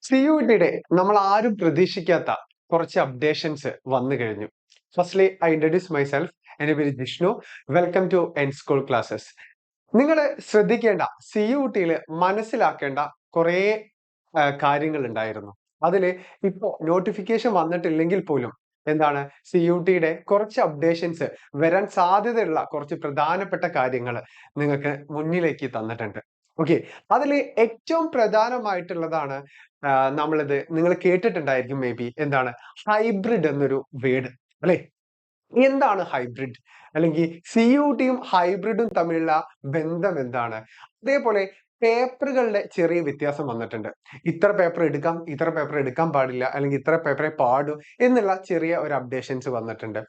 സിയുടിയുടെ നമ്മൾ ആരും പ്രതീക്ഷിക്കാത്ത കുറച്ച് അപ്ഡേഷൻസ് വന്നു കഴിഞ്ഞു. Firstly I introduce myself. എന്റെ പേര് Jishnu. Welcome to N school classes. നിങ്ങൾ ശ്രദ്ധിക്കേണ്ട സിയുടിയിൽ മനസ്സിലാക്കേണ്ട കുറേ കാര്യങ്ങൾ ഉണ്ടായിരുന്നു. അതില് ഇപ്പോ നോട്ടിഫിക്കേഷൻ വന്നിട്ടില്ലെങ്കിൽ പോലും എന്താണ് സിയുടിയുടെ കുറച്ച് അപ്ഡേഷൻസ് വരാൻ സാധ്യതയുള്ള കുറച്ച് പ്രധാനപ്പെട്ട കാര്യങ്ങൾ നിങ്ങൾക്ക് മുന്നിലേക്ക് തന്നിട്ടുണ്ട്. ഓക്കെ, അതിൽ ഏറ്റവും പ്രധാനമായിട്ടുള്ളതാണ് നമ്മളിത് നിങ്ങൾ കേട്ടിട്ടുണ്ടായിരിക്കും മേ ബി, എന്താണ് ഹൈബ്രിഡ് എന്നൊരു വേർഡ്, അല്ലെ? എന്താണ് ഹൈബ്രിഡ്, അല്ലെങ്കിൽ സിയുടിയും ഹൈബ്രിഡും തമ്മിലുള്ള ബന്ധം എന്താണ്? അതേപോലെ പേപ്പറുകളുടെ ചെറിയ വ്യത്യാസം വന്നിട്ടുണ്ട്. ഇത്ര പേപ്പർ എടുക്കാം, ഇത്ര പേപ്പർ എടുക്കാൻ പാടില്ല, അല്ലെങ്കിൽ ഇത്ര പേപ്പറെ പാടൂ എന്നുള്ള ചെറിയ ഒരു അപ്ഡേഷൻസ് വന്നിട്ടുണ്ട്.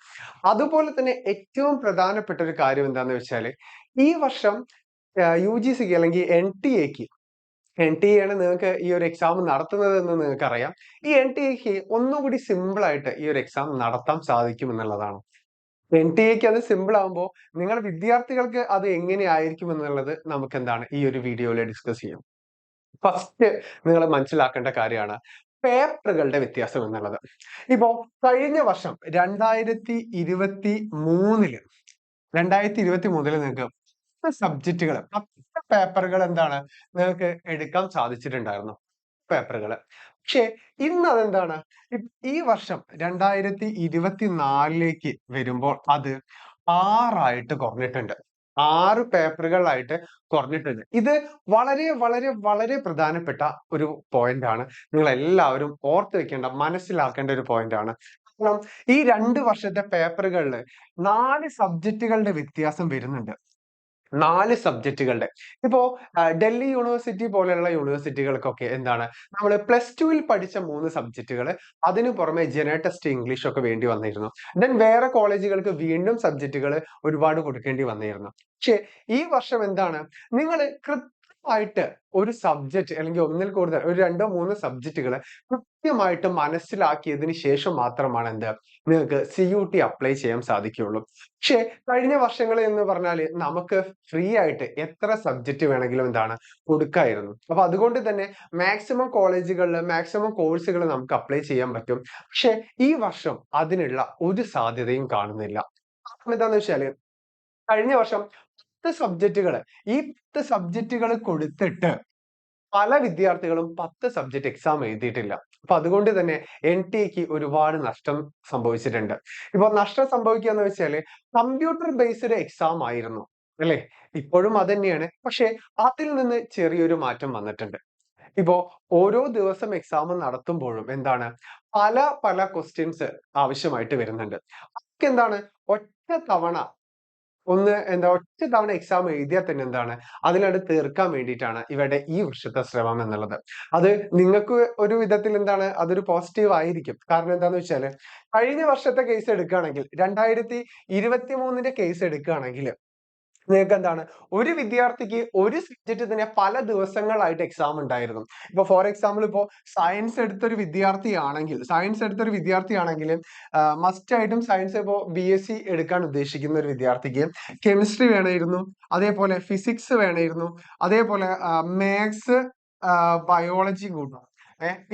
അതുപോലെ തന്നെ ഏറ്റവും പ്രധാനപ്പെട്ട ഒരു കാര്യം എന്താണെന്ന് വെച്ചാല്, ഈ വർഷം UGCക്ക് അല്ലെങ്കിൽ NTA ആണ് നിങ്ങൾക്ക് ഈ ഒരു എക്സാം നടത്തുന്നത് എന്ന് നിങ്ങൾക്ക് അറിയാം. ഈ NTA ഒന്നുകൂടി സിമ്പിൾ ആയിട്ട് ഈ ഒരു എക്സാം നടത്താൻ സാധിക്കും എന്നുള്ളതാണ്. NTA അത് സിമ്പിൾ ആകുമ്പോൾ നിങ്ങൾ വിദ്യാർത്ഥികൾക്ക് അത് എങ്ങനെയായിരിക്കും എന്നുള്ളത് നമുക്ക് എന്താണ് ഈ ഒരു വീഡിയോയിൽ ഡിസ്കസ് ചെയ്യാം. ഫസ്റ്റ് നിങ്ങൾ മനസ്സിലാക്കേണ്ട കാര്യമാണ് പേപ്പറുകളുടെ വ്യത്യാസം എന്നുള്ളത്. ഇപ്പോ കഴിഞ്ഞ വർഷം 2023 നിങ്ങൾക്ക് 10 സബ്ജക്റ്റുകൾ, 10 പേപ്പറുകൾ എന്താണ് നിങ്ങൾക്ക് എടുക്കാൻ സാധിച്ചിട്ടുണ്ടായിരുന്നു, പേപ്പറുകൾ. പക്ഷെ ഇന്ന് അതെന്താണ്, ഈ വർഷം 2024 വരുമ്പോൾ അത് 6 കുറഞ്ഞിട്ടുണ്ട്. 6 പേപ്പറുകളായിട്ട് കുറഞ്ഞിട്ടുണ്ട്. ഇത് വളരെ വളരെ വളരെ പ്രധാനപ്പെട്ട ഒരു പോയിന്റ് ആണ്. നിങ്ങൾ എല്ലാവരും ഓർത്ത് വെക്കേണ്ട, മനസ്സിലാക്കേണ്ട ഒരു പോയിന്റ് ആണ്. കാരണം ഈ 2 വർഷത്തെ പേപ്പറുകളിൽ 4 സബ്ജക്റ്റുകളുടെ വ്യത്യാസം വരുന്നുണ്ട്. 4 സബ്ജക്റ്റുകളുടെ. ഇപ്പോ ഡൽഹി യൂണിവേഴ്സിറ്റി പോലെയുള്ള യൂണിവേഴ്സിറ്റികൾക്കൊക്കെ എന്താണ്, നമ്മൾ +2 പഠിച്ച 3 സബ്ജക്റ്റുകൾ, അതിനു പുറമെ ടെസ്റ്റ് ഇംഗ്ലീഷ് ഒക്കെ വേണ്ടി വന്നിരുന്നു. ദെൻ വേറെ കോളേജുകൾക്ക് വീണ്ടും സബ്ജക്റ്റുകൾ ഒരുപാട് കൊടുക്കേണ്ടി വന്നിരുന്നു. പക്ഷെ ഈ വർഷം എന്താണ്, നിങ്ങൾ കൃത്യമായിട്ട് ഒരു സബ്ജക്റ്റ് അല്ലെങ്കിൽ ഒന്നിൽ കൂടുതൽ ഒരു 2-3 സബ്ജക്റ്റുകൾ കൃത്യമായിട്ട് മനസ്സിലാക്കിയതിന് ശേഷം മാത്രമാണ് നിങ്ങൾക്ക് CUT അപ്ലൈ ചെയ്യാൻ സാധിക്കുകയുള്ളൂ. പക്ഷെ കഴിഞ്ഞ വർഷങ്ങളിൽ എന്ന് പറഞ്ഞാൽ നമുക്ക് ഫ്രീ ആയിട്ട് എത്ര സബ്ജക്റ്റ് വേണമെങ്കിലും എന്താണ് കൊടുക്കായിരുന്നു. അപ്പൊ അതുകൊണ്ട് തന്നെ മാക്സിമം കോളേജുകളിൽ മാക്സിമം കോഴ്സുകൾ നമുക്ക് അപ്ലൈ ചെയ്യാൻ പറ്റും. പക്ഷെ ഈ വർഷം അതിനുള്ള ഒരു സാധ്യതയും കാണുന്നില്ല. കാരണം എന്താന്ന് വെച്ചാല്, കഴിഞ്ഞ വർഷം 10 സബ്ജക്റ്റുകൾ, ഈ 10 സബ്ജക്റ്റുകൾ കൊടുത്തിട്ട് പല വിദ്യാർത്ഥികളും 10 സബ്ജക്ട് എക്സാം എഴുതിയിട്ടില്ല. അപ്പൊ അതുകൊണ്ട് തന്നെ NTAക്ക് ഒരുപാട് നഷ്ടം സംഭവിച്ചിട്ടുണ്ട്. ഇപ്പൊ നഷ്ടം സംഭവിക്കുക എന്ന് വെച്ചാല്, കമ്പ്യൂട്ടർ ബേസ്ഡ് എക്സാം ആയിരുന്നു, അല്ലെ? ഇപ്പോഴും അത് തന്നെയാണ്. പക്ഷെ അതിൽ നിന്ന് ചെറിയൊരു മാറ്റം വന്നിട്ടുണ്ട്. ഇപ്പോ ഓരോ ദിവസം എക്സാം നടത്തുമ്പോഴും എന്താണ്, പല പല ക്വസ്റ്റ്യൻസ് ആവശ്യമായിട്ട് വരുന്നുണ്ട്. അതൊക്കെ എന്താണ്, ഒറ്റ തവണ ഒറ്റ തവണ എക്സാം എഴുതിയാൽ തന്നെ എന്താണ്, അതിനത് തീർക്കാൻ വേണ്ടിയിട്ടാണ് ഇവരുടെ ഈ വർഷത്തെ ശ്രമം എന്നുള്ളത്. അത് നിങ്ങൾക്ക് ഒരു വിധത്തിൽ എന്താണ്, അതൊരു പോസിറ്റീവ് ആയിരിക്കും. കാരണം എന്താന്ന് വെച്ചാല്, കഴിഞ്ഞ വർഷത്തെ കേസ് എടുക്കുകയാണെങ്കിൽ, 2023 കേസ് എടുക്കുകയാണെങ്കിൽ നിങ്ങൾക്ക് എന്താണ്, ഒരു വിദ്യാർത്ഥിക്ക് ഒരു സബ്ജക്റ്റ് തന്നെ പല ദിവസങ്ങളായിട്ട് എക്സാം ഉണ്ടായിരുന്നു. ഇപ്പൊ ഫോർ എക്സാമ്പിൾ, ഇപ്പോ സയൻസ് എടുത്തൊരു വിദ്യാർത്ഥിയാണെങ്കിൽ മസ്റ്റ് ആയിട്ടും സയൻസ് ഇപ്പോ BSc എടുക്കാൻ ഉദ്ദേശിക്കുന്ന ഒരു വിദ്യാർത്ഥിക്ക് കെമിസ്ട്രി വേണമായിരുന്നു, അതേപോലെ ഫിസിക്സ് വേണമായിരുന്നു, അതേപോലെ മാത്സ്, ബയോളജി കൂട്ടണം.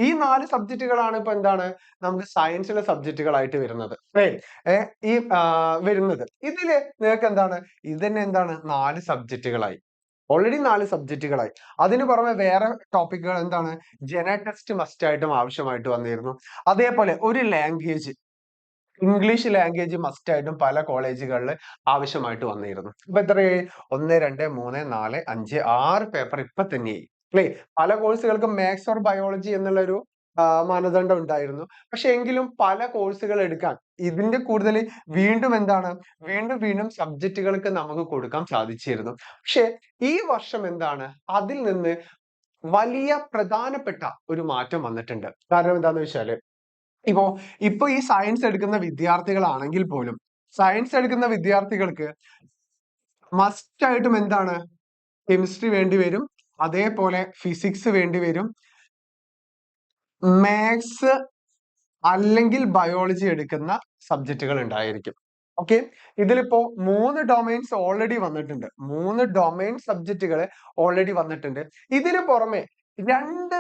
ഈ 4 സബ്ജക്റ്റുകളാണ് ഇപ്പൊ എന്താണ് നമുക്ക് സയൻസിലെ സബ്ജക്റ്റുകളായിട്ട് വരുന്നത്. ഈ വരുന്നത് ഇതില് നിങ്ങൾക്ക് എന്താണ്, ഇതന്നെ എന്താണ് 4 സബ്ജക്റ്റുകളായി, ഓൾറെഡി 4 സബ്ജക്റ്റുകളായി. അതിന് പുറമെ വേറെ ടോപ്പിക്കുകൾ എന്താണ്, ടെസ്റ്റ് മസ്റ്റ് ആയിട്ടും ആവശ്യമായിട്ട് വന്നിരുന്നു. അതേപോലെ ഒരു ലാംഗ്വേജ്, ഇംഗ്ലീഷ് ലാംഗ്വേജ് മസ്റ്റ് ആയിട്ടും പല കോളേജുകളിൽ ആവശ്യമായിട്ട് വന്നിരുന്നു. ഇപ്പൊ എത്രയായി? 1 2 3 4 5 6 പേപ്പർ ഇപ്പൊ തന്നെയായി, അല്ലെ? പല കോഴ്സുകൾക്കും മാത്സ് ഓർ ബയോളജി എന്നുള്ള ഒരു മാനദണ്ഡം ഉണ്ടായിരുന്നു. പക്ഷെ എങ്കിലും പല കോഴ്സുകൾ എടുക്കാൻ ഇതിന്റെ കൂടുതൽ വീണ്ടും എന്താണ്, വീണ്ടും സബ്ജക്റ്റുകൾക്ക് നമുക്ക് കൊടുക്കാൻ സാധിച്ചിരുന്നു. പക്ഷെ ഈ വർഷം എന്താണ്, അതിൽ നിന്ന് വലിയ പ്രധാനപ്പെട്ട ഒരു മാറ്റം വന്നിട്ടുണ്ട്. കാരണം എന്താന്ന് വെച്ചാല്, ഇപ്പൊ ഈ സയൻസ് എടുക്കുന്ന വിദ്യാർത്ഥികളാണെങ്കിൽ പോലും, സയൻസ് എടുക്കുന്ന വിദ്യാർത്ഥികൾക്ക് മസ്റ്റ് ആയിട്ടും എന്താണ്, കെമിസ്ട്രി വേണ്ടി വരും, അതേപോലെ ഫിസിക്സ് വേണ്ടി വരും, മാത്സ് അല്ലെങ്കിൽ ബയോളജി എടുക്കുന്ന സബ്ജക്റ്റുകൾ ഉണ്ടായിരിക്കും. ഓക്കെ, ഇതിലിപ്പോ 3 ഡൊമൈൻസ് ഓൾറെഡി വന്നിട്ടുണ്ട്. 3 ഡൊമൈൻ സബ്ജക്റ്റുകൾ ഓൾറെഡി വന്നിട്ടുണ്ട്. ഇതിനു പുറമെ രണ്ട്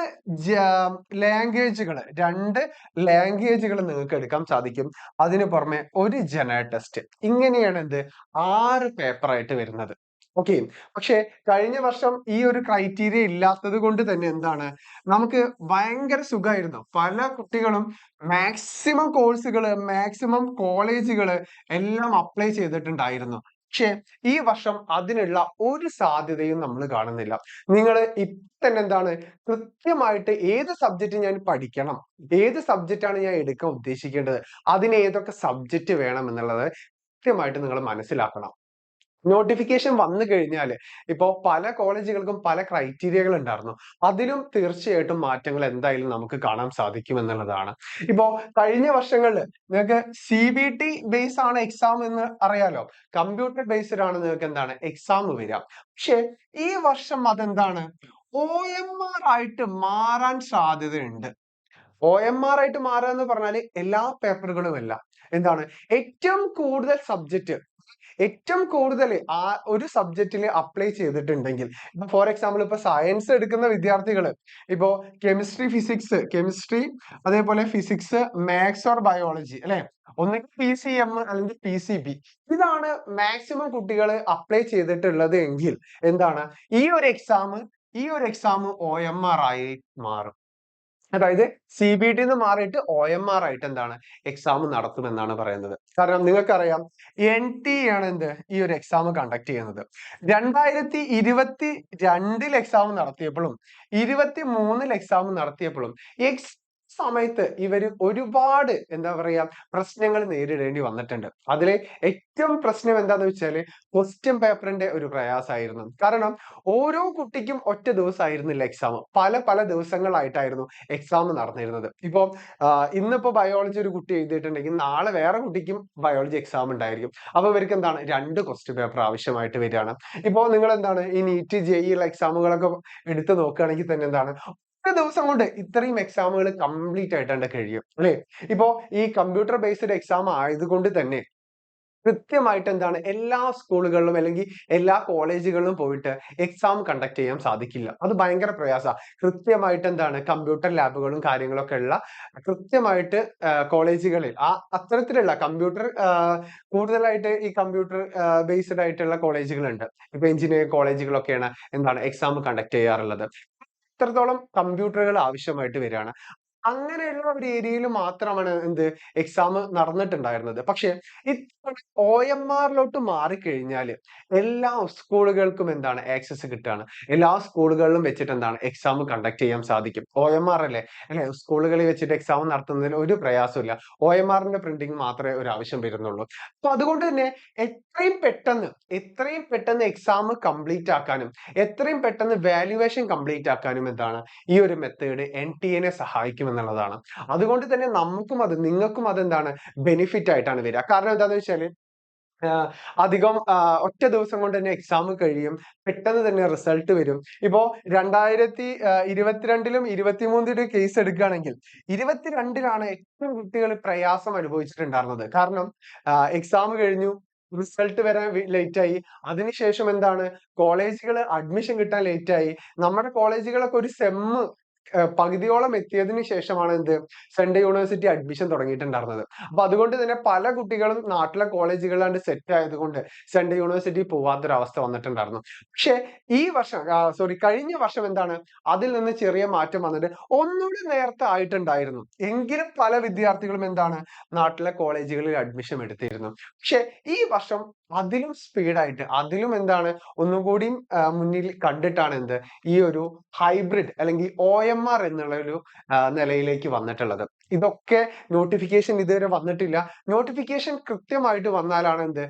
രണ്ട് ലാംഗ്വേജുകൾ നിങ്ങൾക്ക് എടുക്കാൻ സാധിക്കും. അതിന് പുറമെ ഒരു ജനറൽ ടെസ്റ്റ്. ഇങ്ങനെയാണ് എന്ത് 6 പേപ്പറായിട്ട് വരുന്നത്. ഓക്കെ. പക്ഷെ കഴിഞ്ഞ വർഷം ഈ ഒരു ക്രൈറ്റീരിയ ഇല്ലാത്തത് കൊണ്ട് തന്നെ എന്താണ് നമുക്ക് ഭയങ്കര സുഖമായിരുന്നു. പല കുട്ടികളും മാക്സിമം കോഴ്സുകള് മാക്സിമം കോളേജുകള് എല്ലാം അപ്ലൈ ചെയ്തിട്ടുണ്ടായിരുന്നു. പക്ഷെ ഈ വർഷം അതിനുള്ള ഒരു സാധ്യതയും നമ്മൾ കാണുന്നില്ല. നിങ്ങൾ ഇപ്പൊ തന്നെ എന്താണ് കൃത്യമായിട്ട് ഏത് സബ്ജക്റ്റ് ഞാൻ പഠിക്കണം, ഏത് സബ്ജക്റ്റ് ആണ് ഞാൻ എടുക്കാൻ ഉദ്ദേശിക്കേണ്ടത്, അതിന് ഏതൊക്കെ സബ്ജക്റ്റ് വേണം എന്നുള്ളത് കൃത്യമായിട്ട് നിങ്ങൾ മനസ്സിലാക്കണം. നോട്ടിഫിക്കേഷൻ വന്നു കഴിഞ്ഞാൽ ഇപ്പോ പല കോളേജുകൾക്കും പല ക്രൈറ്റീരിയകൾ ഉണ്ടായിരുന്നു. അതിലും തീർച്ചയായിട്ടും മാറ്റങ്ങൾ എന്തായാലും നമുക്ക് കാണാൻ സാധിക്കും എന്നുള്ളതാണ്. ഇപ്പോ കഴിഞ്ഞ വർഷങ്ങളിൽ നിങ്ങൾക്ക് CBT ബേസ് ആണ് എക്സാം എന്ന് അറിയാലോ. കമ്പ്യൂട്ടർ ബേസ്ഡ് ആണ് നിങ്ങൾക്ക് എന്താണ് എക്സാം വരിക. പക്ഷെ ഈ വർഷം അതെന്താണ് OMR ആയിട്ട് മാറാൻ സാധ്യതയുണ്ട്. OMR ആയിട്ട് മാറുക എന്ന് പറഞ്ഞാൽ എല്ലാ പേപ്പറുകളും അല്ല. എന്താണ് ഏറ്റവും കൂടുതൽ സബ്ജക്റ്റ് ഏറ്റവും കൂടുതൽ ആ ഒരു സബ്ജക്റ്റിൽ അപ്ലൈ ചെയ്തിട്ടുണ്ടെങ്കിൽ ഇപ്പൊ ഫോർ എക്സാമ്പിൾ ഇപ്പൊ സയൻസ് എടുക്കുന്ന വിദ്യാർത്ഥികൾ ഇപ്പോ കെമിസ്ട്രി അതേപോലെ ഫിസിക്സ് മാത്സ് ഓർ ബയോളജി അല്ലെ ഒന്നുകിൽ PCM അല്ലെങ്കിൽ PCB ഇതാണ് മാക്സിമം കുട്ടികൾ അപ്ലൈ ചെയ്തിട്ടുള്ളത് എങ്കിൽ എന്താണ് ഈ ഒരു എക്സാം OMR ആയി മാറും. അതായത് CBT ന്ന് മാറിയിട്ട് OMR ആയിട്ട് എന്താണ് എക്സാം നടത്തുമെന്നാണ് പറയുന്നത്. കാരണം നിങ്ങൾക്കറിയാം NTA ആണ് എന്ത് ഈ ഒരു എക്സാം കണ്ടക്ട് ചെയ്യുന്നത്. 2022 എക്സാം നടത്തിയപ്പോഴും 23 എക്സാം നടത്തിയപ്പോഴും സമയത്ത് ഇവര് ഒരുപാട് എന്താ പറയാ പ്രശ്നങ്ങൾ നേരിടേണ്ടി വന്നിട്ടുണ്ട്. അതിലെ ഏറ്റവും പ്രശ്നം എന്താന്ന് വെച്ചാല് ക്വസ്റ്റ്യൻ പേപ്പറിന്റെ ഒരു പ്രയാസമായിരുന്നു. കാരണം ഓരോ കുട്ടിക്കും ഒറ്റ ദിവസമായിരുന്നില്ല എക്സാം, പല ദിവസങ്ങളായിട്ടായിരുന്നു എക്സാം നടന്നിരുന്നത്. ഇപ്പൊ ഇന്നിപ്പോ ബയോളജി ഒരു കുട്ടി എഴുതിയിട്ടുണ്ടെങ്കിൽ നാളെ വേറെ കുട്ടിക്കും ബയോളജി എക്സാം ഉണ്ടായിരിക്കും. അപ്പൊ ഇവർക്ക് എന്താണ് 2 ക്വസ്റ്റ്യൻ പേപ്പർ ആവശ്യമായിട്ട് വരികയാണ്. ഇപ്പോ നിങ്ങൾ എന്താണ് ഈ നീറ്റ് JEE എക്സാമുകളൊക്കെ എടുത്തു നോക്കുകയാണെങ്കിൽ തന്നെ എന്താണ് ഒരു ദിവസം കൊണ്ട് ഇത്രയും എക്സാമുകൾ കംപ്ലീറ്റ് ആയിട്ടാണ്ട് കഴിയും അല്ലെ. ഇപ്പോ ഈ കമ്പ്യൂട്ടർ ബേസ്ഡ് എക്സാം ആയതുകൊണ്ട് തന്നെ കൃത്യമായിട്ട് എന്താണ് എല്ലാ സ്കൂളുകളിലും അല്ലെങ്കിൽ എല്ലാ കോളേജുകളിലും പോയിട്ട് എക്സാം കണ്ടക്ട് ചെയ്യാൻ സാധിക്കില്ല. അത് ഭയങ്കര പ്രയാസമാണ്. കൃത്യമായിട്ട് എന്താണ് കമ്പ്യൂട്ടർ ലാബുകളും കാര്യങ്ങളൊക്കെ ഉള്ള കൃത്യമായിട്ട് കോളേജുകളിൽ അത്തരത്തിലുള്ള കമ്പ്യൂട്ടർ കൂടുതലായിട്ട് ഈ കമ്പ്യൂട്ടർ ബേസ്ഡ് ആയിട്ടുള്ള കോളേജുകളുണ്ട്. ഇപ്പൊ എഞ്ചിനീയറിംഗ് കോളേജുകളൊക്കെയാണ് എന്താണ് എക്സാം കണ്ടക്ട് ചെയ്യാറുള്ളത്. ഇത്രത്തോളം കമ്പ്യൂട്ടറുകൾ ആവശ്യമായിട്ട് വരികയാണ്. അങ്ങനെയുള്ള ഒരു ഏരിയയിൽ മാത്രമാണ് എന്ത് എക്സാം നടന്നിട്ടുണ്ടായിരുന്നത്. പക്ഷെ OMR മാറിക്കഴിഞ്ഞാൽ എല്ലാ സ്കൂളുകൾക്കും എന്താണ് ആക്സസ് കിട്ടുകയാണ്. എല്ലാ സ്കൂളുകളിലും വെച്ചിട്ട് എന്താണ് എക്സാം കണ്ടക്ട് ചെയ്യാൻ സാധിക്കും. OMR അല്ലെ സ്കൂളുകളിൽ വെച്ചിട്ട് എക്സാം നടത്തുന്നതിൽ ഒരു പ്രയാസമില്ല. OMRന്റെ പ്രിന്റിംഗ് മാത്രമേ ഒരു ആവശ്യം വരുന്നുള്ളൂ. അപ്പൊ അതുകൊണ്ട് തന്നെ എത്രയും പെട്ടെന്ന് എക്സാം കംപ്ലീറ്റ് ആക്കാനും എത്രയും പെട്ടെന്ന് വാല്യുവേഷൻ കംപ്ലീറ്റ് ആക്കാനും എന്താണ് ഈ ഒരു മെത്തേഡ് NTA നെ സഹായിക്കും എന്നുള്ളതാണ്. അതുകൊണ്ട് തന്നെ നിങ്ങൾക്കും അതെന്താണ് ബെനിഫിറ്റ് ആയിട്ടാണ് വരിക. കാരണം എന്താണെന്ന് വെച്ചാല് അധികം ഒറ്റ ദിവസം കൊണ്ട് തന്നെ എക്സാം കഴിയും. പെട്ടെന്ന് തന്നെ റിസൾട്ട് വരും. ഇപ്പോ 2022ലും 23ലും കേസ് എടുക്കുകയാണെങ്കിൽ 22ലാണ് ഏറ്റവും കുട്ടികൾ പ്രയാസം അനുഭവിച്ചിട്ടുണ്ടായിരുന്നത്. കാരണം എക്സാം കഴിഞ്ഞു, റിസൾട്ട് വരാൻ ലേറ്റ് ആയി, അതിനുശേഷം എന്താണ് കോളേജുകൾ അഡ്മിഷൻ കിട്ടാൻ ലേറ്റ് ആയി. നമ്മുടെ കോളേജുകളൊക്കെ ഒരു പകുതിയോളം എത്തിയതിനു ശേഷമാണ് സെൻട്രൽ യൂണിവേഴ്സിറ്റി അഡ്മിഷൻ തുടങ്ങിയിട്ടുണ്ടായിരുന്നത്. അപ്പൊ അതുകൊണ്ട് തന്നെ പല കുട്ടികളും നാട്ടിലെ കോളേജുകളിലാണ്ട് സെറ്റ് ആയതുകൊണ്ട് സെൻട്രൽ യൂണിവേഴ്സിറ്റി പോവാത്തൊരവസ്ഥ വന്നിട്ടുണ്ടായിരുന്നു. പക്ഷെ കഴിഞ്ഞ വർഷം എന്താണ് അതിൽ നിന്ന് ചെറിയ മാറ്റം വന്നിട്ട് ഒന്നുകൂടി നേരത്തെ ആയിട്ടുണ്ടായിരുന്നു. എങ്കിലും പല വിദ്യാർത്ഥികളും എന്താണ് നാട്ടിലെ കോളേജുകളിൽ അഡ്മിഷൻ എടുത്തിരുന്നു. പക്ഷെ ഈ വർഷം അതിലും സ്പീഡായിട്ട് അതിലും എന്താണ് ഒന്നും കൂടി മുന്നിൽ കണ്ടിട്ടാണ് ഈ ഒരു ഹൈബ്രിഡ് അല്ലെങ്കിൽ OMR എന്നുള്ള ഒരു നിലയിലേക്ക് വന്നിട്ടുള്ളത്. ഇതൊക്കെ നോട്ടിഫിക്കേഷൻ ഇതുവരെ വന്നിട്ടില്ല. നോട്ടിഫിക്കേഷൻ കൃത്യമായിട്ട് വന്നാലാണ്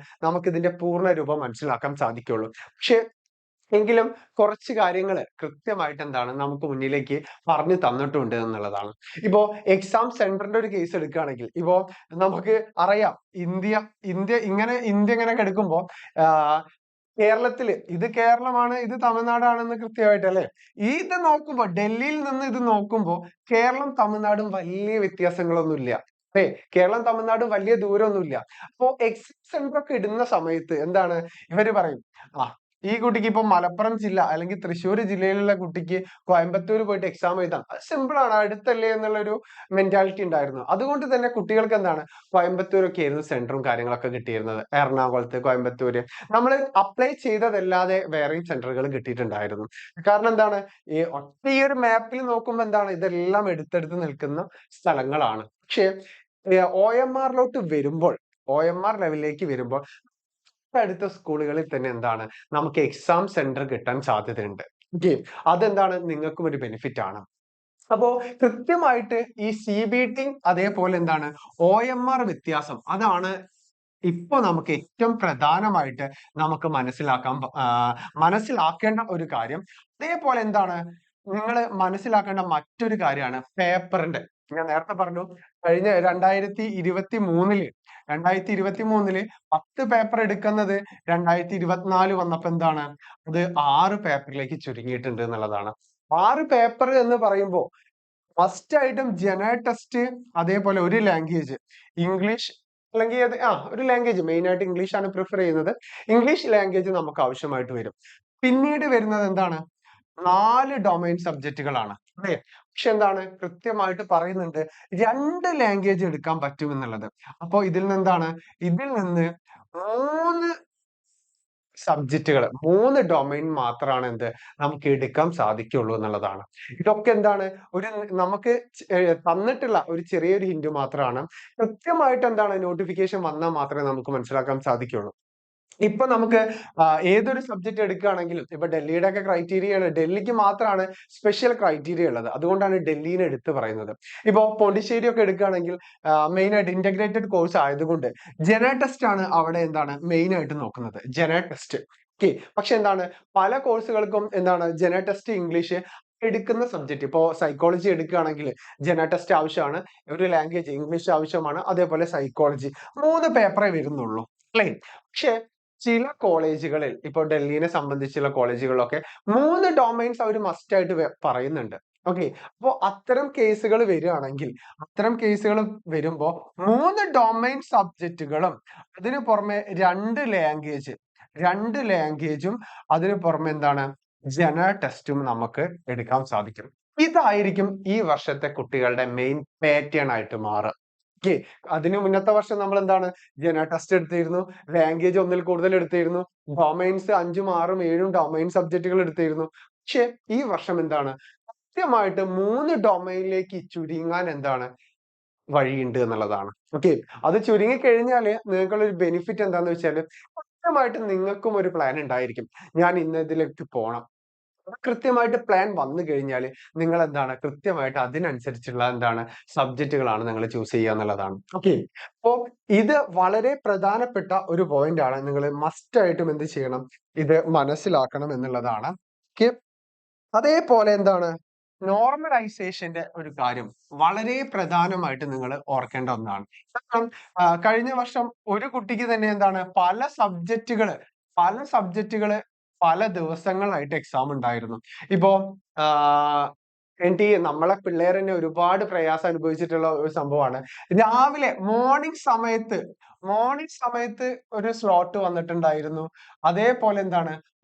നമുക്ക് ഇതിന്റെ പൂർണ്ണ രൂപം മനസ്സിലാക്കാൻ സാധിക്കുള്ളൂ. പക്ഷെ എങ്കിലും കുറച്ച് കാര്യങ്ങൾ കൃത്യമായിട്ട് എന്താണ് നമുക്ക് മുന്നിലേക്ക് പറഞ്ഞു തന്നിട്ടുണ്ട് എന്നുള്ളതാണ്. ഇപ്പോ എക്സാം സെന്ററിന്റെ ഒരു കേസ് എടുക്കുകയാണെങ്കിൽ ഇപ്പോ നമുക്ക് അറിയാം ഇന്ത്യ ഇങ്ങനെ കിടക്കുമ്പോ കേരളത്തില് ഇത് കേരളമാണ് ഇത് തമിഴ്നാടാണെന്ന് കൃത്യമായിട്ട് അല്ലെ ഇത് നോക്കുമ്പോ ഡൽഹിയിൽ നിന്ന് ഇത് നോക്കുമ്പോ കേരളം തമിഴ്നാടും വലിയ വ്യത്യാസങ്ങളൊന്നുമില്ല. അല്ലെ കേരളം തമിഴ്നാടും വലിയ ദൂരമൊന്നുമില്ല. അപ്പോ എക്സാം സെന്റർ ഒക്കെ ഇടുന്ന സമയത്ത് എന്താണ് ഇവര് പറയും ഈ കുട്ടിക്ക് ഇപ്പൊ മലപ്പുറം ജില്ല അല്ലെങ്കിൽ തൃശ്ശൂർ ജില്ലയിലുള്ള കുട്ടിക്ക് കോയമ്പത്തൂർ പോയിട്ട് എക്സാം എഴുതാം, അത് സിമ്പിൾ ആണ്, അടുത്തല്ലേ എന്നുള്ളൊരു മെന്റാലിറ്റി ഉണ്ടായിരുന്നു. അതുകൊണ്ട് തന്നെ കുട്ടികൾക്ക് എന്താണ് കോയമ്പത്തൂരൊക്കെ ആയിരുന്നു സെന്ററും കാര്യങ്ങളൊക്കെ കിട്ടിയിരുന്നത്. എറണാകുളത്ത്, കോയമ്പത്തൂര് നമ്മൾ അപ്ലൈ ചെയ്തതല്ലാതെ വേറെയും സെന്ററുകൾ കിട്ടിയിട്ടുണ്ടായിരുന്നു. കാരണം എന്താണ്, ഈ ഒരു മാപ്പിൽ നോക്കുമ്പോൾ എന്താണ് ഇതെല്ലാം എടുത്തെടുത്ത് നിൽക്കുന്ന സ്ഥലങ്ങളാണ്. പക്ഷേ OMR വരുമ്പോൾ, OMR ലെവലിലേക്ക് വരുമ്പോൾ അടുത്ത സ്കൂളുകളിൽ തന്നെ എന്താണ് നമുക്ക് എക്സാം സെന്റർ കിട്ടാൻ സാധ്യതയുണ്ട്. ഓക്കെ, അതെന്താണ് നിങ്ങൾക്കും ഒരു ബെനിഫിറ്റ് ആണ്. അപ്പോ കൃത്യമായിട്ട് ഈ CBT അതേപോലെ എന്താണ് OMR വ്യത്യാസം, അതാണ് ഇപ്പൊ നമുക്ക് ഏറ്റവും പ്രധാനമായിട്ട് നമുക്ക് മനസ്സിലാക്കേണ്ട ഒരു കാര്യം. അതേപോലെ എന്താണ് നിങ്ങൾ മനസ്സിലാക്കേണ്ട മറ്റൊരു കാര്യമാണ് പേപ്പറിന്റെ. ഞാൻ നേരത്തെ പറഞ്ഞു, കഴിഞ്ഞ 2023 10 പേപ്പർ എടുക്കുന്നത് 2024 വന്നപ്പോ എന്താണ് അത് 6 പേപ്പറിലേക്ക് ചുരുങ്ങിയിട്ടുണ്ട് എന്നുള്ളതാണ്. 6 പേപ്പർ എന്ന് പറയുമ്പോൾ ഫസ്റ്റ് ആയിട്ടും ജന ടെസ്റ്റ്, അതേപോലെ ഒരു ലാംഗ്വേജ് ഇംഗ്ലീഷ്, അല്ലെങ്കിൽ ഒരു ലാംഗ്വേജ്, മെയിൻ ആയിട്ട് ഇംഗ്ലീഷ് ആണ് പ്രിഫർ ചെയ്യുന്നത്. ഇംഗ്ലീഷ് ലാംഗ്വേജ് നമുക്ക് ആവശ്യമായിട്ട് വരും. പിന്നീട് വരുന്നത് എന്താണ് 4 ഡൊമൈൻ സബ്ജക്റ്റുകളാണ് അല്ലേ. പക്ഷെ എന്താണ് കൃത്യമായിട്ട് പറയുന്നുണ്ട് 2 ലാംഗ്വേജ് എടുക്കാൻ പറ്റും എന്നുള്ളത്. അപ്പൊ ഇതിൽ നിന്ന് 3 സബ്ജക്റ്റുകൾ, 3 ഡൊമൈൻ മാത്രമാണ് നമുക്ക് എടുക്കാൻ സാധിക്കുള്ളൂ എന്നുള്ളതാണ്. ഇതൊക്കെ എന്താണ് നമുക്ക് തന്നിട്ടുള്ള ഒരു ചെറിയൊരു ഹിന്റ് മാത്രമാണ്. കൃത്യമായിട്ട് നോട്ടിഫിക്കേഷൻ വന്നാൽ മാത്രമേ നമുക്ക് മനസ്സിലാക്കാൻ സാധിക്കുള്ളൂ. ഇപ്പൊ നമുക്ക് ഏതൊരു സബ്ജക്ട് എടുക്കുകയാണെങ്കിലും ഇപ്പൊ ഡൽഹിയുടെ ഒക്കെ ക്രൈറ്റീരിയ ആണ്, ഡൽഹിക്ക് മാത്രമാണ് സ്പെഷ്യൽ ക്രൈറ്റീരിയ ഉള്ളത്. അതുകൊണ്ടാണ് ഡൽഹിനെ എടുത്ത് പറയുന്നത്. ഇപ്പൊ പോണ്ടിച്ചേരി ഒക്കെ എടുക്കുകയാണെങ്കിൽ മെയിൻ ആയിട്ട് ഇന്റഗ്രേറ്റഡ് കോഴ്സ് ആയതുകൊണ്ട് ജന ടെസ്റ്റ് ആണ് അവിടെ മെയിൻ ആയിട്ട് നോക്കുന്നത്, ജന ടെസ്റ്റ്. ഓക്കെ, പക്ഷെ പല കോഴ്സുകൾക്കും ജന ടെസ്റ്റ് ഇംഗ്ലീഷ് എടുക്കുന്ന സബ്ജക്ട്, ഇപ്പോ സൈക്കോളജി എടുക്കുകയാണെങ്കിൽ ജന ടെസ്റ്റ് ആവശ്യമാണ്, ഒരു ലാംഗ്വേജ് ഇംഗ്ലീഷ് ആവശ്യമാണ്, അതേപോലെ സൈക്കോളജി 3 പേപ്പറേ വരുന്നുള്ളൂ അല്ലേ. പക്ഷെ ചില കോളേജുകളിൽ, ഇപ്പൊ ഡൽഹിനെ സംബന്ധിച്ചുള്ള കോളേജുകളിലൊക്കെ 3 ഡൊമൈൻസ് അവർ മസ്റ്റ് ആയിട്ട് പറയുന്നുണ്ട്. ഓക്കെ, അപ്പോ അത്തരം കേസുകൾ വരുമ്പോ 3 ഡൊമൈൻ സബ്ജക്റ്റുകളും അതിനു പുറമെ 2 ലാംഗ്വേജും അതിനു പുറമെ ജന ടെസ്റ്റും നമുക്ക് എടുക്കാൻ സാധിക്കും. ഇതായിരിക്കും ഈ വർഷത്തെ കുട്ടികളുടെ മെയിൻ പാറ്റേൺ ആയിട്ട് മാറുക. ഓക്കെ, അതിന് മുന്നത്തെ വർഷം നമ്മൾ ജന ടെസ്റ്റ് എടുത്തിരുന്നു, ലാംഗ്വേജ് ഒന്നിൽ കൂടുതൽ എടുത്തിരുന്നു, ഡൊമൈൻസ് 5ഉം 6ഉം 7ഉം ഡൊമൈൻ സബ്ജക്റ്റുകൾ എടുത്തിരുന്നു. പക്ഷെ ഈ വർഷം കൃത്യമായിട്ട് 3 ഡൊമൈനിലേക്ക് ചുരുങ്ങാൻ വഴിയുണ്ട് എന്നുള്ളതാണ്. ഓക്കെ, അത് ചുരുങ്ങി കഴിഞ്ഞാല് നിങ്ങൾക്കുള്ള ഒരു ബെനിഫിറ്റ് എന്താന്ന് വെച്ചാൽ കൃത്യമായിട്ട് നിങ്ങൾക്കും ഒരു പ്ലാൻ ഉണ്ടായിരിക്കും, ഞാൻ ഇന്നതിലേക്ക് പോണം. കൃത്യമായിട്ട് പ്ലാൻ വന്നു കഴിഞ്ഞാൽ നിങ്ങൾ കൃത്യമായിട്ട് അതിനനുസരിച്ചുള്ള സബ്ജക്റ്റുകളാണ് നിങ്ങൾ ചൂസ് ചെയ്യുക എന്നുള്ളതാണ്. ഓക്കെ, അപ്പോ ഇത് വളരെ പ്രധാനപ്പെട്ട ഒരു പോയിന്റ് ആണ്. നിങ്ങൾ മസ്റ്റ് ആയിട്ടും എന്ത് ചെയ്യണം, ഇത് മനസ്സിലാക്കണം എന്നുള്ളതാണ്. ഓക്കെ, അതേപോലെ നോർമലൈസേഷന്റെ ഒരു കാര്യം വളരെ പ്രധാനമായിട്ട് നിങ്ങൾ ഓർക്കേണ്ട ഒന്നാണ്. കാരണം കഴിഞ്ഞ വർഷം ഒരു കുട്ടിക്ക് തന്നെ പല സബ്ജക്റ്റുകള് പല ദിവസങ്ങളായിട്ട് എക്സാം ഉണ്ടായിരുന്നു. ഇപ്പോ നമ്മളെ പിള്ളേർ തന്നെ ഒരുപാട് പ്രയാസം അനുഭവിച്ചിട്ടുള്ള ഒരു സംഭവമാണ്. രാവിലെ മോർണിംഗ് സമയത്ത് ഒരു സ്ലോട്ട് വന്നിട്ടുണ്ടായിരുന്നു. അതേപോലെ